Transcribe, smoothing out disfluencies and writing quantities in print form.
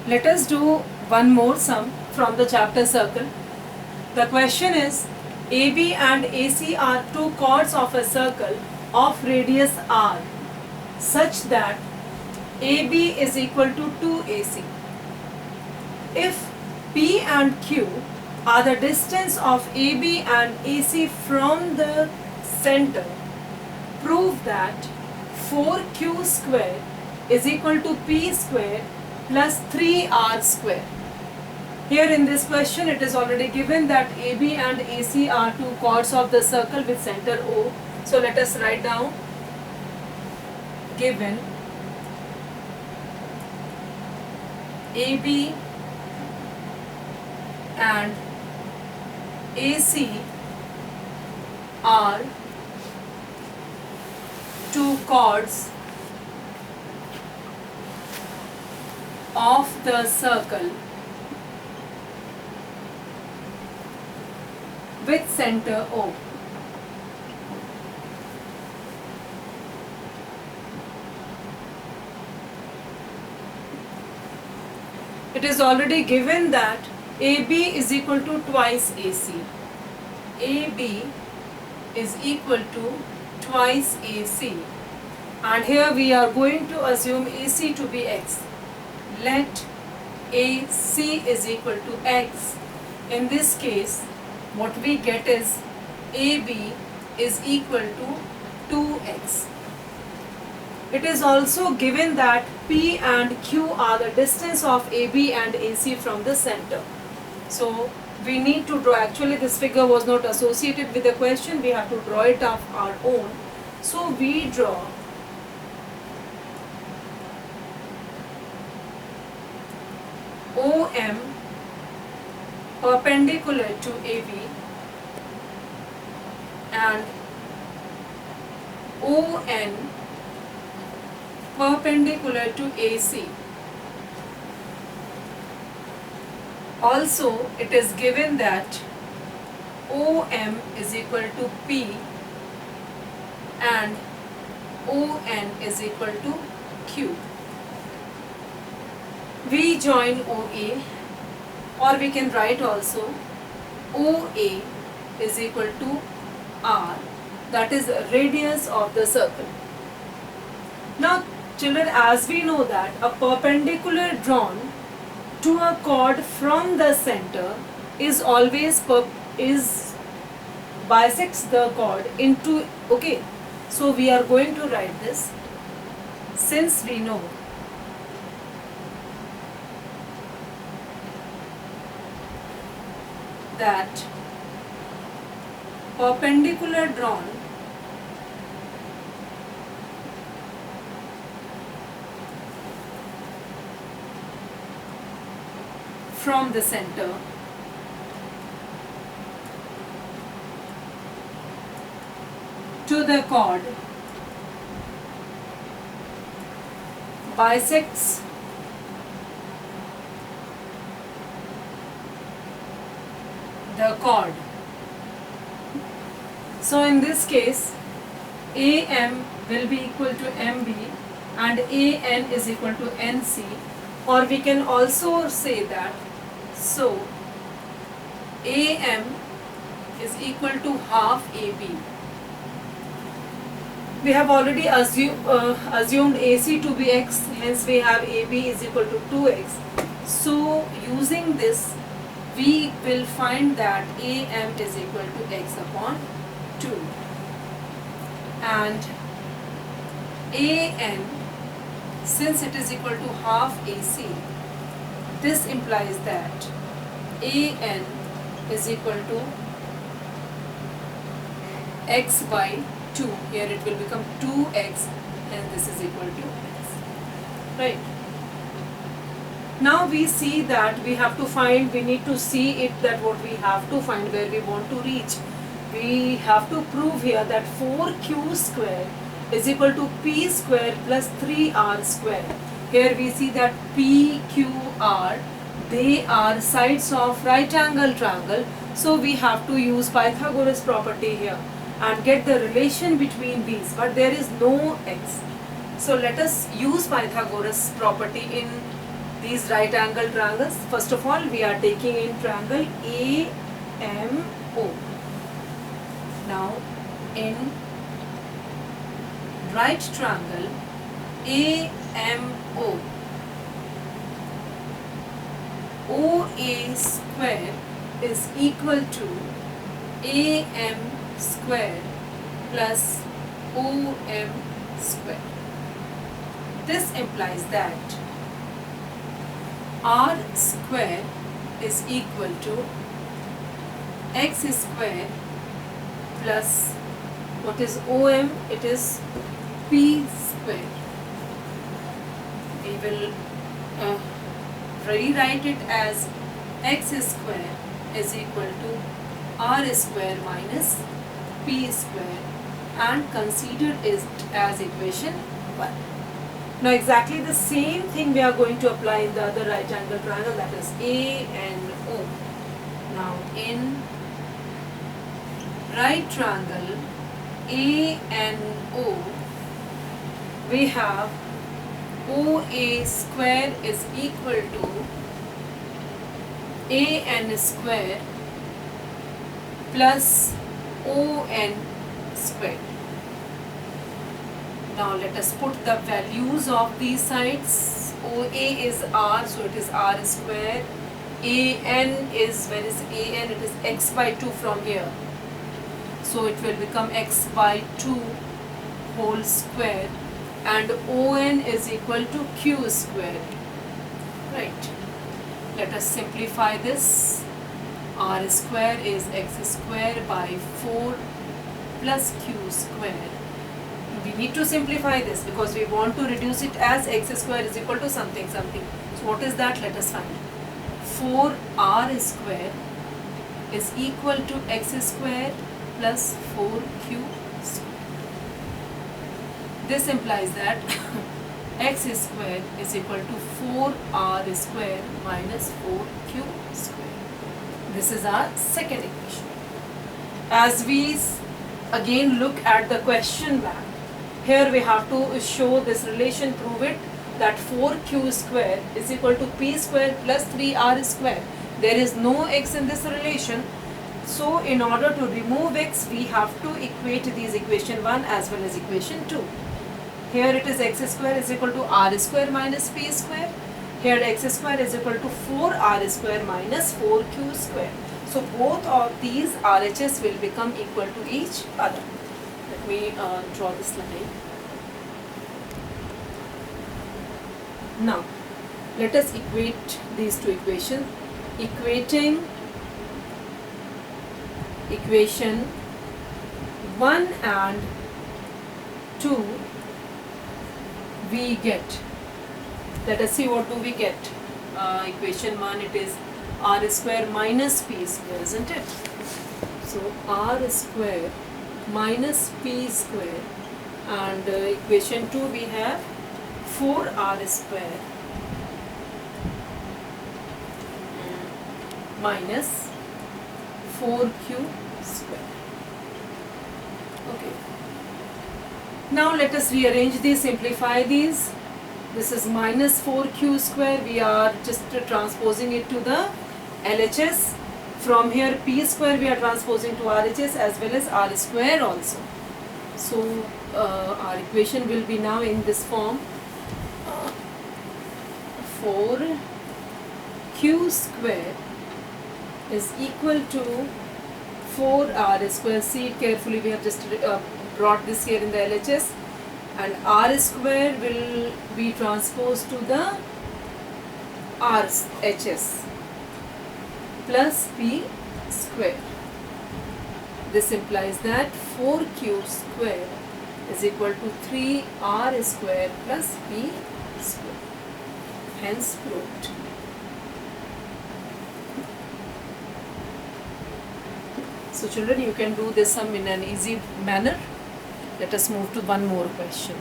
Let us do one more sum from the chapter circle. The question is, AB and AC are two chords of a circle of radius r such that AB is equal to 2AC. If P and Q are the distance of AB and AC from the center, prove that 4Q square is equal to P square plus 3R square. Here in this question it is already given that AB and AC are two chords of the circle with center O. So let us write down given AB and AC are two chords of the circle with center O. It is already given that AB is equal to twice AC. AB is equal to twice AC. And here we are going to assume AC to be X. Let AC is equal to X. In this case, what we get is AB is equal to 2X. It is also given that P and Q are the distance of AB and AC from the center. So we need to draw, actually this figure was not associated with the question, we have to draw it of our own. So we draw OM perpendicular to AB and ON perpendicular to AC. Also, it is given that OM is equal to P and ON is equal to Q. We join OA, or we can write also OA is equal to R, that is radius of the circle. Now children, as we know that a perpendicular drawn to a chord from the center is always bisects the chord into, okay, so we are going to write this, since we know that perpendicular drawn from the center to the chord bisects the chord. So in this case, AM will be equal to MB and AN is equal to NC, or we can also say that, so AM is equal to half AB. We have already assumed AC to be X, hence we have AB is equal to 2X. So using this, we will find that AM is equal to X upon 2 and AN, since it is equal to half AC, this implies that AN is equal to X by 2. Here it will become 2X and this is equal to X. Right. Now we see that we have to find, we need to see it that what we have to find, where we want to reach. We have to prove here that 4Q square is equal to P square plus 3R square. Here we see that P, Q, R, they are sides of right angle triangle. So we have to use Pythagoras property here and get the relation between these, but there is no X. So let us use Pythagoras property in these right angle triangles. First of all, we are taking in triangle AMO. Now, in right triangle AMO, OA square is equal to AM square plus OM square. This implies that R square is equal to X square plus what is OM? It is P square. We will rewrite it as X square is equal to R square minus P square and consider it as equation 1. Now exactly the same thing we are going to apply in the other right angle triangle, that is A and O. Now in right triangle A and O, we have OA square is equal to AN square plus ON square. Now let us put the values of these sides. OA is R, so it is R square. AN is, where is AN? It is X by 2 from here. So it will become X by 2 whole square, and ON is equal to Q square. Right. Let us simplify this. R square is X square by 4 plus Q square. We need to simplify this because we want to reduce it as X square is equal to something something. So what is that? Let us find. 4R square is equal to X square plus 4Q square. This implies that X square is equal to 4R square minus 4Q square. This is our second equation. As we again look at the question back, here we have to show this relation, prove it, that 4Q square is equal to P square plus 3R square. There is no X in this relation. So in order to remove X, we have to equate these equation 1 as well as equation 2. Here it is X square is equal to R square minus P square. Here X square is equal to 4R square minus 4Q square. So both of these RHS will become equal to each other. Let me draw this line. Now, let us equate these two equations. Equating equation 1 and 2, we get, let us see what do we get. Equation 1, it is R square minus P square, isn't it? So R square minus P square, and equation 2 we have 4R square minus 4Q square. Okay. Now let us rearrange these, simplify these. This is minus 4Q square. We are just transposing it to the LHS. From here P square we are transposing to RHS as well as R square also. So our equation will be now in this form. 4Q square is equal to 4R square. See it carefully, we have just brought this here in the LHS, and R square will be transposed to the RHS plus P square. This implies that 4Q square is equal to 3R square plus P square. Hence proved. So children, you can do this sum in an easy manner. Let us move to one more question.